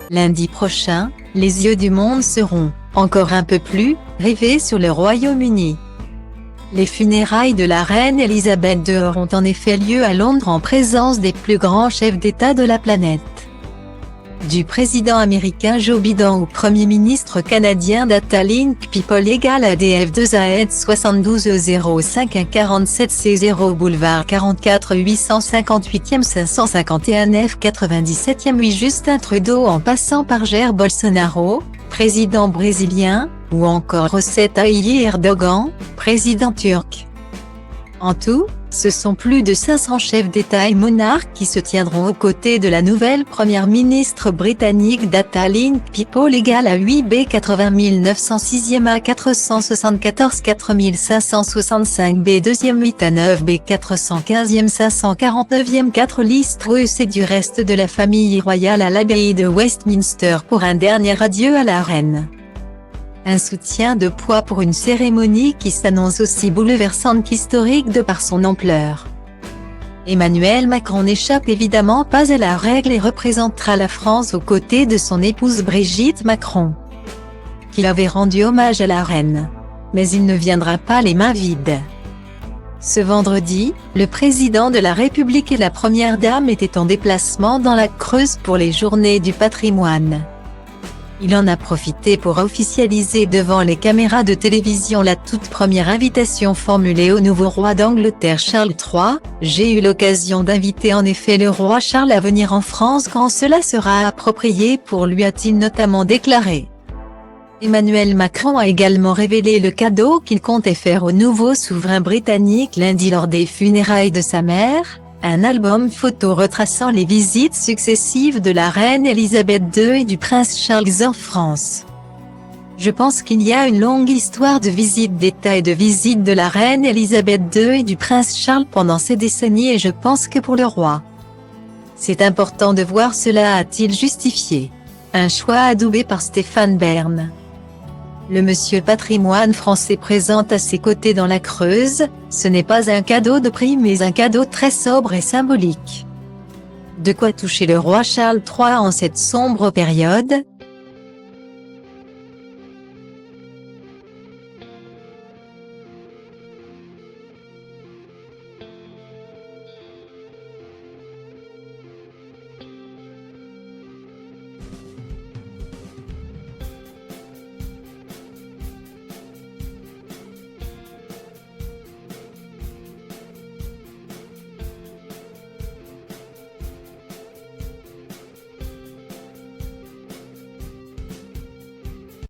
Lundi prochain, les yeux du monde seront, encore un peu plus, rivés sur le Royaume-Uni. Les funérailles de la reine Elisabeth II auront en effet lieu à Londres en présence des plus grands chefs d'État de la planète. Du président américain Joe Biden au premier ministre canadien Datalink People égale ADF 2AED 72 05 147 C0 boulevard 44 858e 551 F 97e 8 Justin Trudeau en passant par Jair Bolsonaro, président brésilien, ou encore Recep Tayyip Erdogan, président turc. En tout, ce sont plus de 500 chefs d'État et monarques qui se tiendront aux côtés de la nouvelle première ministre britannique Datalink People égale à 8 B 80 906e A 474 4565 B 2e 8 à 9 B 415e 549e 4 Liz Truss et du reste de la famille royale à l'abbaye de Westminster pour un dernier adieu à la reine. Un soutien de poids pour une cérémonie qui s'annonce aussi bouleversante qu'historique de par son ampleur. Emmanuel Macron n'échappe évidemment pas à la règle et représentera la France aux côtés de son épouse Brigitte Macron, qui avait rendu hommage à la reine. Mais il ne viendra pas les mains vides. Ce vendredi, le président de la République et la première dame étaient en déplacement dans la Creuse pour les Journées du patrimoine. Il en a profité pour officialiser devant les caméras de télévision la toute première invitation formulée au nouveau roi d'Angleterre Charles III. J'ai eu l'occasion d'inviter en effet le roi Charles à venir en France quand cela sera approprié pour lui, a-t-il notamment déclaré. Emmanuel Macron a également révélé le cadeau qu'il comptait faire au nouveau souverain britannique lundi lors des funérailles de sa mère. Un album photo retraçant les visites successives de la reine Elisabeth II et du prince Charles en France. Je pense qu'il y a une longue histoire de visites d'État et de visites de la reine Elisabeth II et du prince Charles pendant ces décennies et je pense que pour le roi, c'est important de voir cela, a-t-il justifié. Un choix adoubé par Stéphane Bern. Le monsieur patrimoine français présente à ses côtés dans la Creuse, ce n'est pas un cadeau de prix mais un cadeau très sobre et symbolique. De quoi toucher le roi Charles III en cette sombre période,